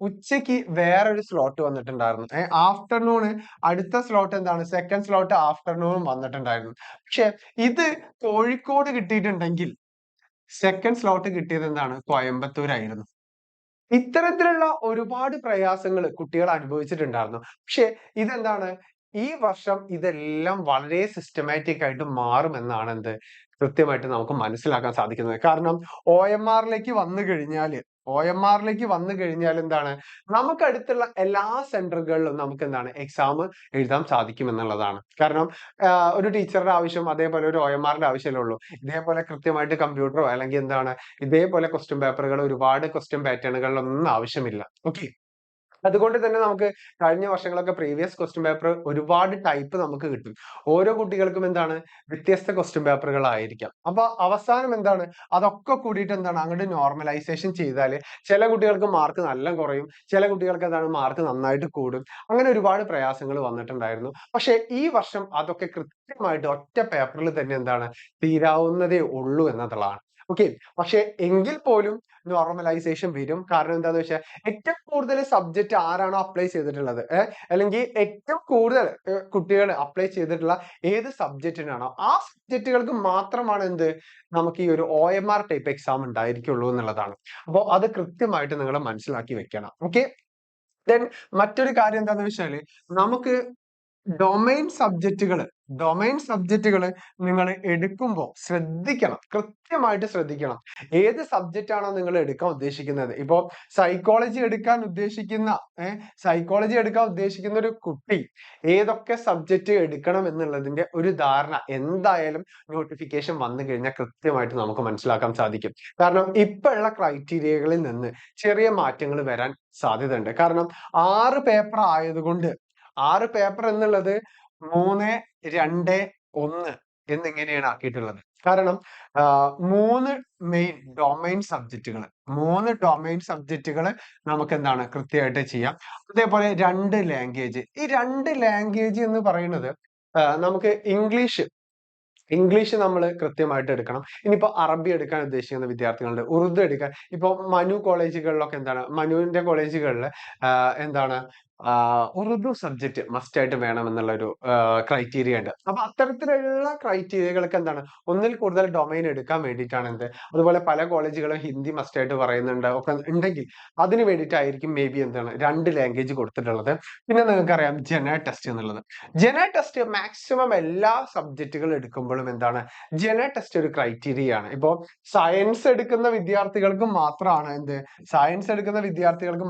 ഉച്ചയ്ക്ക് വേറൊരു സ്ലോട്ട് വന്നിട്ടുണ്ടായിരുന്നു. ആഫ്റ്റർനൂൺ അടുത്ത സ്ലോട്ട് സെക്കൻഡ് സ്ലോട്ട് ആഫ്റ്റർനൂൺ വന്നിട്ടുണ്ടായിരുന്നു. പക്ഷെ ഇത് കോഴിക്കോട് കിട്ടിയിട്ടുണ്ടെങ്കിൽ സെക്കൻഡ് സ്ലോട്ട് കിട്ടിയത് കോയമ്പത്തൂരായിരുന്നു. ഇത്തരത്തിലുള്ള ഒരുപാട് പ്രയാസങ്ങൾ കുട്ടികൾ അനുഭവിച്ചിട്ടുണ്ടായിരുന്നു. പക്ഷെ ഈ വർഷം ഇതെല്ലാം വളരെ സിസ്റ്റമാറ്റിക് ആയിട്ട് മാറുമെന്നാണ് കൃത്യമായിട്ട് നമുക്ക് മനസ്സിലാക്കാൻ സാധിക്കുന്നത്. കാരണം OMR ലേക്ക് വന്നു കഴിഞ്ഞാൽ നമുക്ക് അടുത്തുള്ള എല്ലാ സെന്ററുകളിലും നമുക്ക് എക്സാം എഴുതാൻ സാധിക്കും എന്നുള്ളതാണ്. കാരണം ഒരു ടീച്ചറുടെ ആവശ്യം അതേപോലെ ഒരു OMR-ന്റെ ആവശ്യമല്ലേ ഉള്ളൂ. ഇതേപോലെ കൃത്യമായിട്ട് കമ്പ്യൂട്ടറോ അല്ലെങ്കിൽ ഇതേപോലെ ക്വസ്റ്റ്യൻ പേപ്പറുകൾ ഒരുപാട് ക്വസ്റ്റ്യൻ പാറ്റേണുകളിലൊന്നും ആവശ്യമില്ല. ഓക്കെ, അതുകൊണ്ട് തന്നെ നമുക്ക് കഴിഞ്ഞ വർഷങ്ങളൊക്കെ പ്രീവിയസ് ക്വസ്റ്റ്യൻ പേപ്പർ ഒരുപാട് ടൈപ്പ് നമുക്ക് കിട്ടും. ഓരോ കുട്ടികൾക്കും വ്യത്യസ്ത ക്വസ്റ്റ്യൻ പേപ്പറുകൾ ആയിരിക്കാം. അപ്പൊ അവസാനം അതൊക്കെ കൂടിയിട്ട് അങ്ങോട്ട് നോർമലൈസേഷൻ ചെയ്താൽ ചില കുട്ടികൾക്ക് മാർക്ക് നല്ല കുറയും, ചില കുട്ടികൾക്ക് മാർക്ക് നന്നായിട്ട് കൂടും. അങ്ങനെ ഒരുപാട് പ്രയാസങ്ങൾ വന്നിട്ടുണ്ടായിരുന്നു. പക്ഷെ ഈ വർഷം അതൊക്കെ കൃത്യമായിട്ട് ഒറ്റ പേപ്പറിൽ തന്നെ തീരാവുന്നതേ ഉള്ളൂ എന്നതാണ്. ഓക്കെ. പക്ഷെ എങ്കിൽ പോലും നോർമലൈസേഷൻ വരും. കാരണം എന്താന്ന് വെച്ചാൽ ഏറ്റവും കൂടുതൽ സബ്ജക്ട് ആരാണോ അപ്ലൈ ചെയ്തിട്ടുള്ളത്, അല്ലെങ്കിൽ ഏറ്റവും കൂടുതൽ കുട്ടികൾ അപ്ലൈ ചെയ്തിട്ടുള്ള ഏത് സബ്ജക്റ്റിനാണോ ആ സബ്ജക്റ്റുകൾക്ക് മാത്രമാണ് എന്ത് നമുക്ക് ഈ ഒരു OMR ടൈപ്പ് എക്സാം ഉണ്ടായിരിക്കുള്ളൂ എന്നുള്ളതാണ്. അപ്പോൾ അത് കൃത്യമായിട്ട് നിങ്ങൾ മനസ്സിലാക്കി വെക്കണം. ഓക്കെ. ദെൻ മറ്റൊരു കാര്യം എന്താന്ന് വെച്ചാല് നമുക്ക് ഡൊമൈൻ സബ്ജക്റ്റുകൾ നിങ്ങൾ എടുക്കുമ്പോൾ ശ്രദ്ധിക്കണം, കൃത്യമായിട്ട് ശ്രദ്ധിക്കണം. ഏത് സബ്ജക്റ്റ് ആണോ നിങ്ങൾ എടുക്കാൻ ഉദ്ദേശിക്കുന്നത്. ഇപ്പോ സൈക്കോളജി എടുക്കാൻ ഉദ്ദേശിക്കുന്ന ഒരു കുട്ടി ഏതൊക്കെ സബ്ജക്റ്റ് എടുക്കണം എന്നുള്ളതിന്റെ ഒരു ധാരണ എന്തായാലും നോട്ടിഫിക്കേഷൻ വന്നു കഴിഞ്ഞാൽ കൃത്യമായിട്ട് നമുക്ക് മനസ്സിലാക്കാൻ സാധിക്കും. കാരണം ഇപ്പൊ ഉള്ള ക്രൈറ്റീരിയകളിൽ നിന്ന് ചെറിയ മാറ്റങ്ങൾ വരാൻ സാധ്യതയുണ്ട്. കാരണം 6 പേപ്പർ ആയതുകൊണ്ട് 6 പേപ്പർ എന്നുള്ളത് 3, 2, 1 എന്നിങ്ങനെയാണ് ആക്കിയിട്ടുള്ളത്. കാരണം 3 മെയിൻ ഡൊമൈൻ സബ്ജക്റ്റുകൾ നമുക്ക് എന്താണ് കൃത്യമായിട്ട് ചെയ്യാം. അതേപോലെ 2 ലാംഗ്വേജ്. ഈ 2 ലാംഗ്വേജ് എന്ന് പറയുന്നത് നമുക്ക് ഇംഗ്ലീഷ് നമ്മൾ കൃത്യമായിട്ട് എടുക്കണം. ഇനിയിപ്പോ അറബി എടുക്കാൻ ഉദ്ദേശിക്കുന്ന വിദ്യാർത്ഥികളുണ്ട്, ഉറുദു എടുക്കാൻ. ഇപ്പൊ മനു കോളേജുകളിലൊക്കെ എന്താണ്, മനുവിന്റെ കോളേജുകളിൽ എന്താണ് ഉറുദു സബ്ജക്ട് മസ്റ്റ് ആയിട്ട് വേണം എന്നുള്ള ഒരു ക്രൈറ്റീരിയ ഉണ്ട്. അപ്പൊ അത്തരത്തിലുള്ള ക്രൈറ്റീരിയകൾക്ക് എന്താണ് ഒന്നിൽ കൂടുതൽ ഡൊമൈൻ എടുക്കാൻ വേണ്ടിയിട്ടാണ് എന്ത്. അതുപോലെ പല കോളേജുകളും ഹിന്ദി മസ്റ്റ് ആയിട്ട് പറയുന്നുണ്ട് ഒക്കെ ഉണ്ടെങ്കിൽ അതിന് വേണ്ടിയിട്ടായിരിക്കും മേ ബി എന്താണ് 2 ലാംഗ്വേജ് കൊടുത്തിട്ടുള്ളത്. പിന്നെ നിങ്ങൾക്കറിയാം ജന ടെസ്റ്റ് എന്നുള്ളത്. ജന ടെസ്റ്റ് മാക്സിമം എല്ലാ സബ്ജക്റ്റുകൾ എടുക്കുമ്പോഴും എന്താണ് ടെസ്റ്റ് ഒരു ക്രൈറ്റീരിയ ആണ്. ഇപ്പോ സയൻസ് എടുക്കുന്ന വിദ്യാർത്ഥികൾക്ക്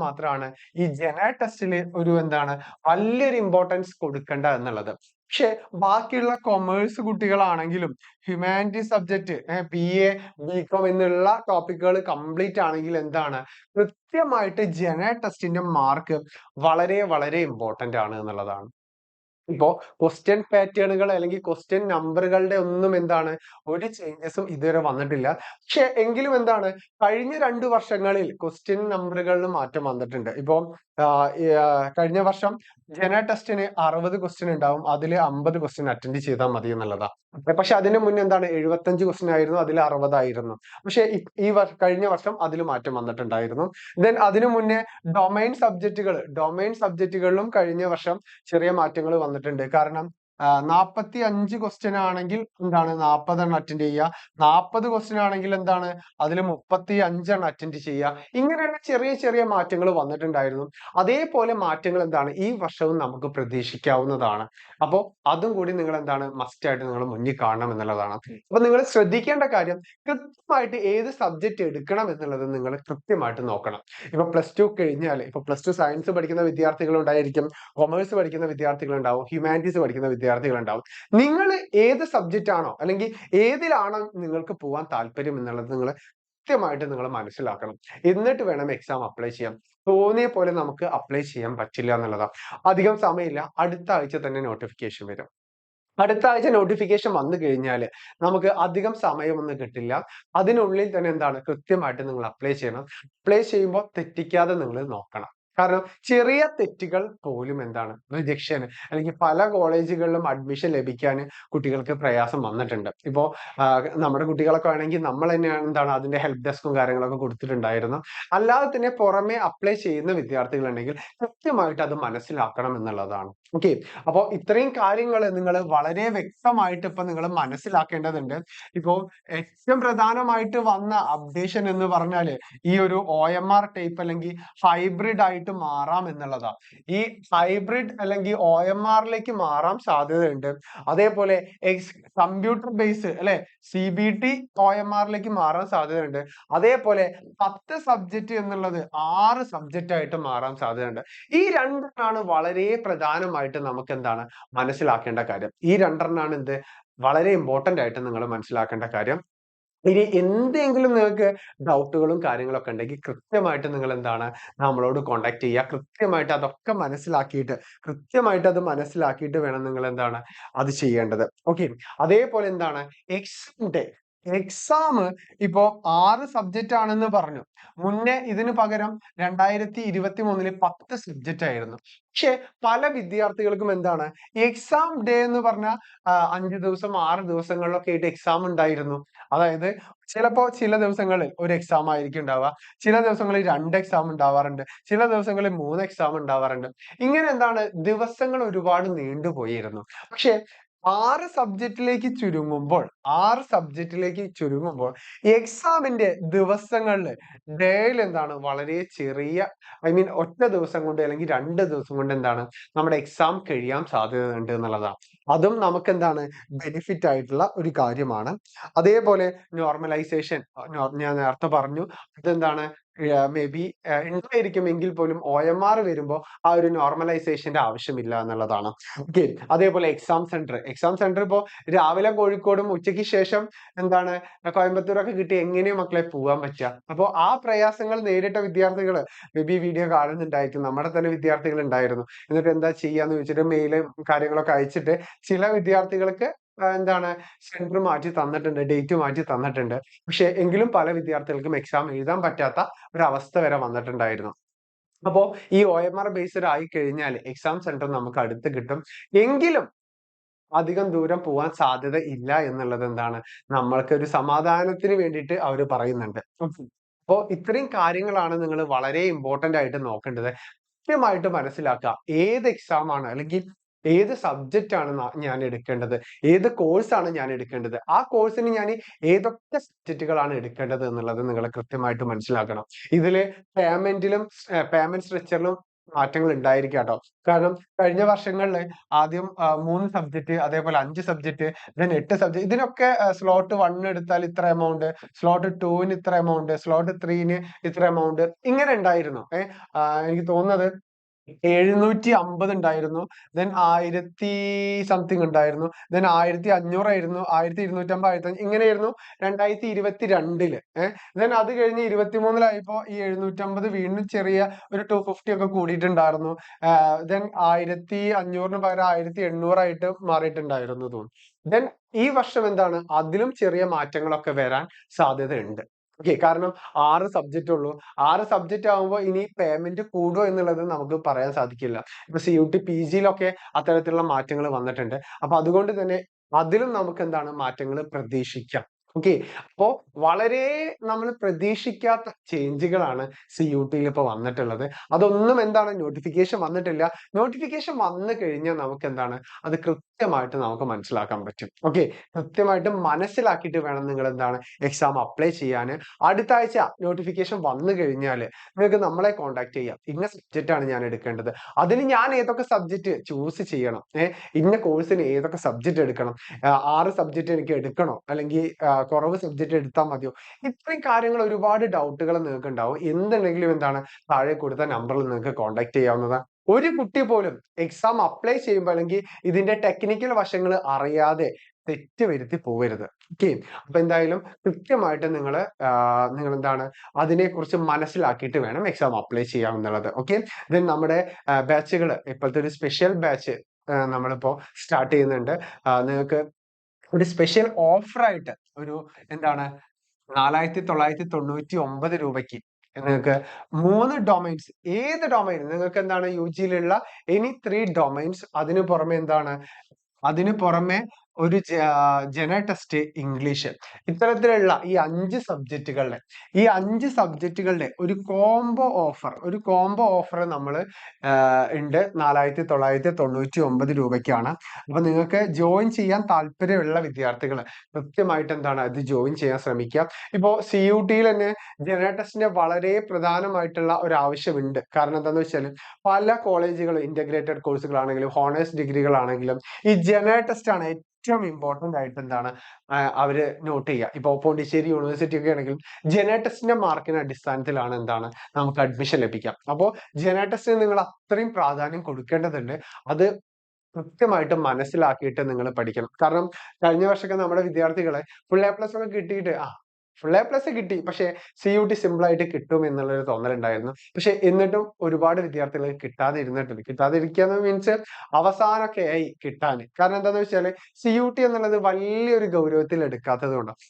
മാത്രമാണ് ഈ ജന ടെസ്റ്റിൽ ഒരു എന്താണ് വലിയൊരു ഇമ്പോർട്ടൻസ് കൊടുക്കേണ്ട എന്നുള്ളത്. പക്ഷെ ബാക്കിയുള്ള കൊമേഴ്സ് കുട്ടികളാണെങ്കിലും ഹ്യൂമാനിറ്റീസ് സബ്ജക്ട് BA BCom എന്നുള്ള ടോപ്പിക്കുകൾ കംപ്ലീറ്റ് ആണെങ്കിൽ എന്താണ് കൃത്യമായിട്ട് ജന ടെസ്റ്റിന്റെ മാർക്ക് വളരെ വളരെ ഇമ്പോർട്ടന്റ് ആണ് എന്നുള്ളതാണ്. ഇപ്പോ ക്വസ്റ്റ്യൻ പാറ്റേണുകൾ അല്ലെങ്കിൽ ക്വസ്റ്റ്യൻ നമ്പറുകളുടെ ഒന്നും എന്താണ് ഒരു ചേഞ്ചസും ഇതുവരെ വന്നിട്ടില്ല. പക്ഷെ എങ്കിലും എന്താണ് കഴിഞ്ഞ 2 വർഷങ്ങളിൽ ക്വസ്റ്റ്യൻ നമ്പറുകളിൽ മാറ്റം വന്നിട്ടുണ്ട്. ഇപ്പോ കഴിഞ്ഞ വർഷം ജന ടെസ്റ്റിന് 60 ക്വസ്റ്റ്യൻ ഉണ്ടാവും, അതിൽ 50 ക്വസ്റ്റ്യൻ അറ്റൻഡ് ചെയ്താൽ മതി എന്നുള്ളതാ. പക്ഷെ അതിന് മുന്നേ എന്താണ് 75 ക്വസ്റ്റ്യൻ ആയിരുന്നു, അതിൽ 60 ആയിരുന്നു. പക്ഷെ കഴിഞ്ഞ വർഷം അതിൽ മാറ്റം വന്നിട്ടുണ്ടായിരുന്നു. ദെൻ അതിനു മുന്നേ ഡൊമൈൻ സബ്ജക്റ്റുകളിലും കഴിഞ്ഞ വർഷം ചെറിയ മാറ്റങ്ങൾ വന്നിട്ടുണ്ട്. കാരണം 45 ക്വസ്റ്റ്യൻ ആണെങ്കിൽ എന്താണ് 40 എണ്ണം അറ്റൻഡ് ചെയ്യുക, 40 ക്വസ്റ്റ്യൻ ആണെങ്കിൽ എന്താണ് അതിൽ 35 എണ്ണം അറ്റൻഡ് ചെയ്യുക. ഇങ്ങനെയുള്ള ചെറിയ ചെറിയ മാറ്റങ്ങൾ വന്നിട്ടുണ്ടായിരുന്നു. അതേപോലെ മാറ്റങ്ങൾ എന്താണ് ഈ വർഷവും നമുക്ക് പ്രതീക്ഷിക്കാവുന്നതാണ്. അപ്പോൾ അതും കൂടി നിങ്ങൾ എന്താണ് മസ്റ്റ് ആയിട്ട് നിങ്ങൾ മുന്നിൽ കാണണം എന്നുള്ളതാണ്. അപ്പൊ നിങ്ങൾ ശ്രദ്ധിക്കേണ്ട കാര്യം കൃത്യമായിട്ട് ഏത് സബ്ജക്ട് എടുക്കണം എന്നുള്ളത് നിങ്ങൾ കൃത്യമായിട്ട് നോക്കണം. ഇപ്പൊ +2 കഴിഞ്ഞാൽ ഇപ്പൊ +2 സയൻസ് പഠിക്കുന്ന വിദ്യാർത്ഥികൾ ഉണ്ടായിരിക്കും, കൊമേഴ്സ് പഠിക്കുന്ന വിദ്യാർത്ഥികൾ ഉണ്ടാവും, ഹ്യൂമാനിറ്റീസ് പഠിക്കുന്ന വിദ്യാർത്ഥികൾ ഉണ്ടാവും. നിങ്ങൾ ഏത് സബ്ജക്റ്റ് ആണോ അല്ലെങ്കിൽ ഏതിലാണോ നിങ്ങൾക്ക് പോകാൻ താല്പര്യം എന്നുള്ളത് നിങ്ങൾ കൃത്യമായിട്ട് നിങ്ങൾ മനസ്സിലാക്കണം. എന്നിട്ട് വേണം എക്സാം അപ്ലൈ ചെയ്യാൻ. തോന്നിയ പോലെ നമുക്ക് അപ്ലൈ ചെയ്യാൻ പറ്റില്ല എന്നുള്ളതാണ്. അധികം സമയമില്ല, അടുത്ത ആഴ്ച തന്നെ നോട്ടിഫിക്കേഷൻ വരും. അടുത്ത ആഴ്ച നോട്ടിഫിക്കേഷൻ വന്നു കഴിഞ്ഞാൽ നമുക്ക് അധികം സമയമൊന്നും കിട്ടില്ല. അതിനുള്ളിൽ തന്നെ എന്താണ് കൃത്യമായിട്ട് നിങ്ങൾ അപ്ലൈ ചെയ്യണം. അപ്ലൈ ചെയ്യുമ്പോൾ തെറ്റിക്കാതെ നിങ്ങൾ നോക്കണം. കാരണം ചെറിയ തെറ്റുകൾ പോലും എന്താണ് റിജക്ഷൻ അല്ലെങ്കിൽ പല കോളേജുകളിലും അഡ്മിഷൻ ലഭിക്കാൻ കുട്ടികൾക്ക് പ്രയാസം വന്നിട്ടുണ്ട്. ഇപ്പോ നമ്മുടെ കുട്ടികളൊക്കെ ആണെങ്കിൽ നമ്മൾ തന്നെയാണ് എന്താണ് അതിന്റെ ഹെൽപ്പ് ഡെസ്കും കാര്യങ്ങളൊക്കെ കൊടുത്തിട്ടുണ്ടായിരുന്നു. അല്ലാതെ തന്നെ പുറമെ അപ്ലൈ ചെയ്യുന്ന വിദ്യാർത്ഥികൾ ഉണ്ടെങ്കിൽ കൃത്യമായിട്ട് അത് മനസ്സിലാക്കണം എന്നുള്ളതാണ്. ഓക്കെ. അപ്പോൾ ഇത്രയും കാര്യങ്ങൾ നിങ്ങൾ വളരെ വ്യക്തമായിട്ട് ഇപ്പൊ നിങ്ങൾ മനസ്സിലാക്കേണ്ടതുണ്ട്. ഇപ്പോ ഏറ്റവും പ്രധാനമായിട്ട് വന്ന അപ്ഡേഷൻ എന്ന് പറഞ്ഞാല് ഈ ഒരു OMR ടൈപ്പ് അല്ലെങ്കിൽ ഹൈബ്രിഡ് ആയിട്ട് മാറാം എന്നുള്ളതാണ്. ഈ ഹൈബ്രിഡ് അല്ലെങ്കിൽ OMR മാറാൻ സാധ്യതയുണ്ട്. അതേപോലെ കമ്പ്യൂട്ടർ ബേസ് അല്ലെ CBT OMR മാറാൻ സാധ്യതയുണ്ട്. അതേപോലെ 10 സബ്ജക്ട് എന്നുള്ളത് 6 സബ്ജക്റ്റ് ആയിട്ട് മാറാൻ സാധ്യതയുണ്ട്. ഈ രണ്ടെണ്ണമാണ് വളരെ പ്രധാനമായിട്ട് നമുക്ക് എന്താണ് മനസ്സിലാക്കേണ്ട കാര്യം. ഈ രണ്ടെണ്ണമാണ് എന്ത് വളരെ ഇമ്പോർട്ടന്റ് ആയിട്ട് നിങ്ങൾ മനസ്സിലാക്കേണ്ട കാര്യം. ഇനി എന്തെങ്കിലും നിങ്ങൾക്ക് ഡൗട്ടുകളും കാര്യങ്ങളൊക്കെ ഉണ്ടെങ്കിൽ കൃത്യമായിട്ട് നിങ്ങൾ എന്താണ് നമ്മളോട് കോണ്ടാക്ട് ചെയ്യുക. കൃത്യമായിട്ട് അതൊക്കെ മനസ്സിലാക്കിയിട്ട് വേണം നിങ്ങൾ എന്താണ് അത് ചെയ്യേണ്ടത്. ഓക്കെ. അതേപോലെ എന്താണ് എക്സാം ഡേ എക്സാം ഇപ്പോ 6 സബ്ജക്റ്റ് ആണെന്ന് പറഞ്ഞു. മുന്നേ ഇതിന് പകരം 2023 10 സബ്ജക്റ്റ് ആയിരുന്നു. പക്ഷെ പല വിദ്യാർത്ഥികൾക്കും എന്താണ് എക്സാം ഡേ എന്ന് പറഞ്ഞാൽ 5 ദിവസം 6 ദിവസങ്ങളിലൊക്കെ ആയിട്ട് എക്സാം ഉണ്ടായിരുന്നു. അതായത് ചിലപ്പോ ചില ദിവസങ്ങളിൽ ഒരു എക്സാം ആയിരിക്കും ഉണ്ടാവുക, ചില ദിവസങ്ങളിൽ 2 എക്സാം ഉണ്ടാവാറുണ്ട്, ചില ദിവസങ്ങളിൽ 3 എക്സാം ഉണ്ടാവാറുണ്ട്. ഇങ്ങനെ എന്താണ് ദിവസങ്ങൾ ഒരുപാട് നീണ്ടുപോയിരുന്നു. പക്ഷെ 6 സബ്ജക്റ്റിലേക്ക് ചുരുങ്ങുമ്പോൾ 6 സബ്ജക്റ്റിലേക്ക് ചുരുങ്ങുമ്പോൾ എക്സാമിന്റെ ദിവസങ്ങളിൽ ഡേയിൽ എന്താണ് വളരെ ചെറിയ ഒറ്റ ദിവസം കൊണ്ട് അല്ലെങ്കിൽ 2 ദിവസം കൊണ്ട് എന്താണ് നമ്മുടെ എക്സാം കഴിയാൻ സാധ്യതയുണ്ട് എന്നുള്ളതാണ്. അതും നമുക്ക് എന്താണ് ബെനിഫിറ്റ് ആയിട്ടുള്ള ഒരു കാര്യമാണ്. അതേപോലെ നോർമലൈസേഷൻ ഞാൻ നേരത്തെ പറഞ്ഞു, അതെന്താണ് മേ ബി ഉണ്ടായിരിക്കും എങ്കിൽ പോലും OMR വരുമ്പോൾ ആ ഒരു നോർമലൈസേഷന്റെ ആവശ്യമില്ല എന്നുള്ളതാണ്. ഓക്കെ, അതേപോലെ എക്സാം സെന്റർ ഇപ്പോ രാവിലെ കോഴിക്കോടും ഉച്ചയ്ക്ക് ശേഷം എന്താണ് കോയമ്പത്തൂരൊക്കെ കിട്ടി എങ്ങനെയും മക്കളെ പോകാൻ പറ്റുക. അപ്പോൾ ആ പ്രയാസങ്ങൾ നേരിട്ട വിദ്യാർത്ഥികൾ മേ ബി വീഡിയോ കാണുന്നുണ്ടായിരിക്കും. നമ്മുടെ തന്നെ വിദ്യാർത്ഥികൾ ഉണ്ടായിരുന്നു. എന്നിട്ട് എന്താ ചെയ്യാന്ന് ചോദിച്ചിട്ട് മെയിലും കാര്യങ്ങളൊക്കെ അയച്ചിട്ട് ചില വിദ്യാർത്ഥികൾക്ക് എന്താണ് സെന്റർ മാറ്റി തന്നിട്ടുണ്ട്, ഡേറ്റ് മാറ്റി തന്നിട്ടുണ്ട്. പക്ഷെ എങ്കിലും പല വിദ്യാർത്ഥികൾക്കും എക്സാം എഴുതാൻ പറ്റാത്ത ഒരു അവസ്ഥ വരെ വന്നിട്ടുണ്ടായിരുന്നു. അപ്പോ ഈ OMR ബേസ്ഡ് ആയി കഴിഞ്ഞാൽ എക്സാം സെന്റർ നമുക്ക് അടുത്ത് കിട്ടും. എങ്കിലും അധികം ദൂരം പോവാൻ സാധ്യത ഇല്ല എന്നുള്ളത് എന്താണ് നമ്മൾക്ക് ഒരു സമാധാനത്തിന് വേണ്ടിയിട്ട് അവര് പറയുന്നുണ്ട്. അപ്പോ ഇത്രയും കാര്യങ്ങളാണ് നിങ്ങൾ വളരെ ഇമ്പോർട്ടന്റ് ആയിട്ട് നോക്കേണ്ടത്. കൃത്യമായിട്ട് മനസ്സിലാക്കുക ഏത് എക്സാം ആണ് അല്ലെങ്കിൽ ഏത് സബ്ജക്റ്റ് ആണ് ഞാൻ എടുക്കേണ്ടത്, ഏത് കോഴ്സ് ആണ് ഞാൻ എടുക്കേണ്ടത്, ആ കോഴ്സിന് ഞാൻ ഏതൊക്കെ സബ്ജക്റ്റുകളാണ് എടുക്കേണ്ടത് എന്നുള്ളത് നിങ്ങൾ കൃത്യമായിട്ട് മനസ്സിലാക്കണം. ഇതില് പേയ്മെന്റ് സ്ട്രക്ചറിലും മാറ്റങ്ങൾ ഉണ്ടായിരിക്കാം കേട്ടോ. കാരണം കഴിഞ്ഞ വർഷങ്ങളിൽ ആദ്യം 3 സബ്ജക്റ്റ്, അതേപോലെ 5 സബ്ജക്റ്റ്, then 8 സബ്ജക്റ്റ്, ഇതിനൊക്കെ സ്ലോട്ട് 1 എടുത്താൽ ഇത്ര എമൗണ്ട്, സ്ലോട്ട് 2ന് ഇത്ര എമൗണ്ട്, സ്ലോട്ട് 3ന് ഇത്ര എമൗണ്ട്, ഇങ്ങനെ ഉണ്ടായിരുന്നു. എനിക്ക് തോന്നുന്നത് 750 ഉണ്ടായിരുന്നു, then 1000 സംതിങ് ഉണ്ടായിരുന്നു, then 1500 ആയിരുന്നു, 1250, 1500 ഇങ്ങനെയായിരുന്നു 2022-ല്. then അത് കഴിഞ്ഞ് 23-ലായപ്പോ ഈ 750 വീണ്ടും ചെറിയ ഒരു 250 ഒക്കെ കൂടിയിട്ടുണ്ടായിരുന്നു. then 1500-ന് പകരം 1800 ആയിട്ട് മാറിയിട്ടുണ്ടായിരുന്നു തോന്നുന്നു. then ഈ വർഷം എന്താണ് അതിലും ചെറിയ മാറ്റങ്ങളൊക്കെ വരാൻ സാധ്യതയുണ്ട്. ഓക്കെ, കാരണം 6 സബ്ജക്റ്റ് ഉള്ളൂ. 6 സബ്ജക്റ്റ് ആകുമ്പോൾ ഇനി പേയ്മെന്റ് കൂടുമോ എന്നുള്ളത് നമുക്ക് പറയാൻ സാധിക്കില്ല. ഇപ്പൊ CUT PG-ലൊക്കെ അത്തരത്തിലുള്ള മാറ്റങ്ങൾ വന്നിട്ടുണ്ട്. അപ്പൊ അതുകൊണ്ട് തന്നെ അതിലും നമുക്ക് എന്താണ് മാറ്റങ്ങൾ പ്രതീക്ഷിക്കാം. ഓക്കെ, അപ്പോ വളരെ നമ്മൾ പ്രതീക്ഷിക്കാത്ത ചേഞ്ചുകളാണ് CUT-ൽ ഇപ്പൊ വന്നിട്ടുള്ളത്. അതൊന്നും എന്താണ് നോട്ടിഫിക്കേഷൻ വന്നിട്ടില്ല. നോട്ടിഫിക്കേഷൻ വന്നു കഴിഞ്ഞാൽ നമുക്ക് എന്താണ് അത് കൃത്യമായിട്ട് നമുക്ക് മനസ്സിലാക്കാൻ പറ്റും. ഓക്കെ, കൃത്യമായിട്ട് മനസ്സിലാക്കിയിട്ട് വേണം നിങ്ങൾ എന്താണ് എക്സാം അപ്ലൈ ചെയ്യാൻ. അടുത്ത ആഴ്ച നോട്ടിഫിക്കേഷൻ വന്നു കഴിഞ്ഞാൽ നിങ്ങൾക്ക് നമ്മളെ കോൺടാക്ട് ചെയ്യാം. ഇന്ന സബ്ജക്റ്റ് ആണ് ഞാൻ എടുക്കേണ്ടത്, അതിന് ഞാൻ ഏതൊക്കെ സബ്ജക്റ്റ് ചൂസ് ചെയ്യണം, ഇന്ന കോഴ്സിന് ഏതൊക്കെ സബ്ജക്റ്റ് എടുക്കണം, 6 സബ്ജക്റ്റ് എനിക്ക് എടുക്കണോ അല്ലെങ്കിൽ കുറവ് സബ്ജക്റ്റ് എടുത്താൽ മതിയോ, ഇത്രയും കാര്യങ്ങൾ ഒരുപാട് ഡൗട്ടുകൾ നിങ്ങൾക്ക് ഉണ്ടാവും. എന്തുണ്ടെങ്കിലും എന്താണ് താഴെ കൊടുത്ത നമ്പറിൽ നിങ്ങൾക്ക് കോൺടാക്ട് ചെയ്യാവുന്നതാണ്. ഒരു കുട്ടി പോലും എക്സാം അപ്ലൈ ചെയ്യുമ്പോൾ അല്ലെങ്കിൽ ഇതിന്റെ ടെക്നിക്കൽ വശങ്ങൾ അറിയാതെ തെറ്റ് വരുത്തി പോകരുത്. ഓക്കെ, അപ്പൊ എന്തായാലും കൃത്യമായിട്ട് നിങ്ങൾ എന്താണ് അതിനെക്കുറിച്ച് മനസ്സിലാക്കിയിട്ട് വേണം എക്സാം അപ്ലൈ ചെയ്യാമെന്നുള്ളത്. ഓക്കെ, ദെൻ നമ്മുടെ ബാച്ചുകൾ ഇപ്പോഴത്തെ ഒരു സ്പെഷ്യൽ ബാച്ച് നമ്മളിപ്പോ സ്റ്റാർട്ട് ചെയ്യുന്നുണ്ട്. നിങ്ങൾക്ക് ഒരു സ്പെഷ്യൽ ഓഫർ ആയിട്ട് ഒരു എന്താണ് 4999 രൂപയ്ക്ക് നിങ്ങൾക്ക് 3 ഡൊമൈൻസ്, ഏത് ഡൊമൈൻ നിങ്ങൾക്ക് എന്താണ് UG-ലുള്ള എനി 3 ഡൊമൈൻസ്, അതിനു പുറമെ എന്താണ് അതിനു പുറമെ ഒരു ജന ടെസ്റ്റ് ഇംഗ്ലീഷ്, ഇത്തരത്തിലുള്ള ഈ 5 സബ്ജക്റ്റുകളുടെ ഒരു കോംബോ ഓഫർ നമ്മൾ ഉണ്ട് 4999 രൂപയ്ക്കാണ്. അപ്പൊ നിങ്ങൾക്ക് ജോയിൻ ചെയ്യാൻ താല്പര്യമുള്ള വിദ്യാർത്ഥികൾ കൃത്യമായിട്ട് എന്താണ് അത് ജോയിൻ ചെയ്യാൻ ശ്രമിക്കുക. ഇപ്പോ CUT-ൽ തന്നെ ജന ടെസ്റ്റിന്റെ വളരെ പ്രധാനമായിട്ടുള്ള ഒരു ആവശ്യമുണ്ട്. കാരണം എന്താന്ന് വെച്ചാൽ പല കോളേജുകളും ഇന്റഗ്രേറ്റഡ് കോഴ്സുകളാണെങ്കിലും ഹോണേഴ്സ് ഡിഗ്രികളാണെങ്കിലും ഈ ജന ടെസ്റ്റ് ആണ് ഏറ്റവും ഇമ്പോർട്ടന്റ് ആയിട്ട് എന്താണ് അവര് നോട്ട് ചെയ്യുക. ഇപ്പൊ പോണ്ടിച്ചേരി യൂണിവേഴ്സിറ്റി ഒക്കെ ആണെങ്കിലും ജന ടെസ്റ്റിന്റെ മാർക്കിന്റെ അടിസ്ഥാനത്തിലാണ് എന്താണ് നമുക്ക് അഡ്മിഷൻ ലഭിക്കാം. അപ്പോൾ ജന ടെസ്റ്റിന് നിങ്ങൾ അത്രയും പ്രാധാന്യം കൊടുക്കേണ്ടതുണ്ട്. അത് കൃത്യമായിട്ട് മനസ്സിലാക്കിയിട്ട് നിങ്ങൾ പഠിക്കണം. കാരണം കഴിഞ്ഞ വർഷമൊക്കെ നമ്മുടെ വിദ്യാർത്ഥികളെ ഫുൾ A+ ഒക്കെ കിട്ടിയിട്ട് ഫുൾ A+ കിട്ടി, പക്ഷെ CUT സിമ്പിൾ ആയിട്ട് കിട്ടും എന്നുള്ളൊരു തോന്നലുണ്ടായിരുന്നു. പക്ഷെ എന്നിട്ടും ഒരുപാട് വിദ്യാർത്ഥികൾ കിട്ടാതിരിക്കുക മീൻസ് അവസാനമൊക്കെ ആയി കിട്ടാൻ. കാരണം എന്താന്ന് വെച്ചാല് CUT എന്നുള്ളത് വലിയൊരു ഗൗരവത്തിൽ എടുക്കാത്തത് കൊണ്ടാണ്.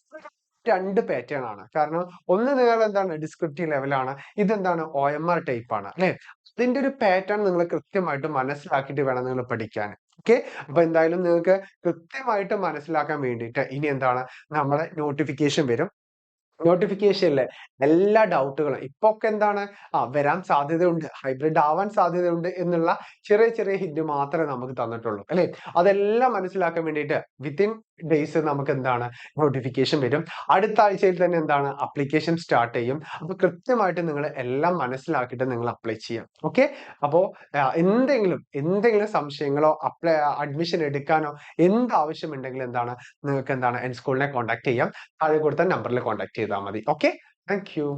രണ്ട് പാറ്റേൺ ആണ്. കാരണം ഒന്ന് നിങ്ങൾ എന്താണ് ഡിസ്ക്രിപ്റ്റീവ് ലെവലാണ്, ഇതെന്താണ് OMR ടൈപ്പ് ആണ് അല്ലെ. ഇതിന്റെ ഒരു പാറ്റേൺ നിങ്ങൾ കൃത്യമായിട്ട് മനസ്സിലാക്കിയിട്ട് വേണം നിങ്ങൾ പഠിക്കാൻ. ഓക്കെ, അപ്പൊ എന്തായാലും നിങ്ങൾക്ക് കൃത്യമായിട്ട് മനസ്സിലാക്കാൻ വേണ്ടിയിട്ട് ഇനി എന്താണ്, നമ്മളെ നോട്ടിഫിക്കേഷൻ വരും. നോട്ടിഫിക്കേഷനിലെ എല്ലാ ഡൗട്ടുകളും ഇപ്പൊക്കെ എന്താണ് വരാൻ സാധ്യതയുണ്ട്, ഹൈബ്രിഡ് ആവാൻ സാധ്യതയുണ്ട് എന്നുള്ള ചെറിയ ചെറിയ ഹിന്റ് മാത്രമേ നമുക്ക് തന്നിട്ടുള്ളൂ അല്ലെ. അതെല്ലാം മനസ്സിലാക്കാൻ വേണ്ടിയിട്ട് വിത്തിൻ ഡേയ്സ് നമുക്ക് എന്താണ് നോട്ടിഫിക്കേഷൻ വരും. അടുത്ത ആഴ്ചയിൽ തന്നെ എന്താണ് അപ്ലിക്കേഷൻ സ്റ്റാർട്ട് ചെയ്യും. അപ്പൊ കൃത്യമായിട്ട് നിങ്ങൾ എല്ലാം മനസ്സിലാക്കിയിട്ട് നിങ്ങൾ അപ്ലൈ ചെയ്യാം. ഓക്കെ, അപ്പോ എന്തെങ്കിലും സംശയങ്ങളോ അഡ്മിഷൻ എടുക്കാനോ എന്ത് ആവശ്യമുണ്ടെങ്കിലും എന്താണ് നിങ്ങൾക്ക് എന്താണ് എൻസ്കൂളിനെ കോൺടാക്ട് ചെയ്യാം. താഴെ കൊടുത്ത നമ്പറിൽ കോൺടാക്ട് ചെയ്താൽ മതി. Okay, thank you.